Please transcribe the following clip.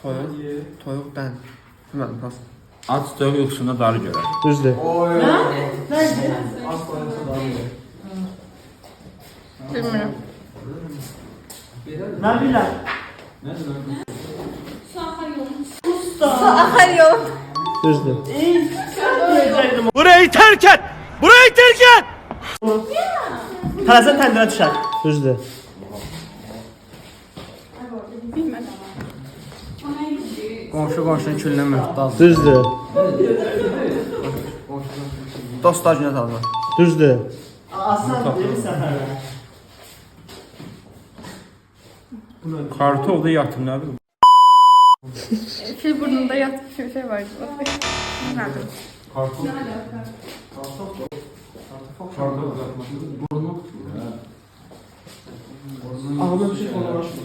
Toyuqdan. Bilmədim, pas. At toyuq yoxsunda darı görər. Düzdür. Bilmirəm. Nə biləm? Axar yol. Düzdür. Burayı terk et! Burayı terk et! Tələsən təndirə düşər. Düzdür. Qonşu qonşunun külünə möhtac. Düzdür. Dostlar günə tanınır. Düzdür. Asan bir səfərə. Kartı oldu yatım nədir? Fil burnunda yatmış bir şey var. Bilmədim. Ağzına bir şey konuşma.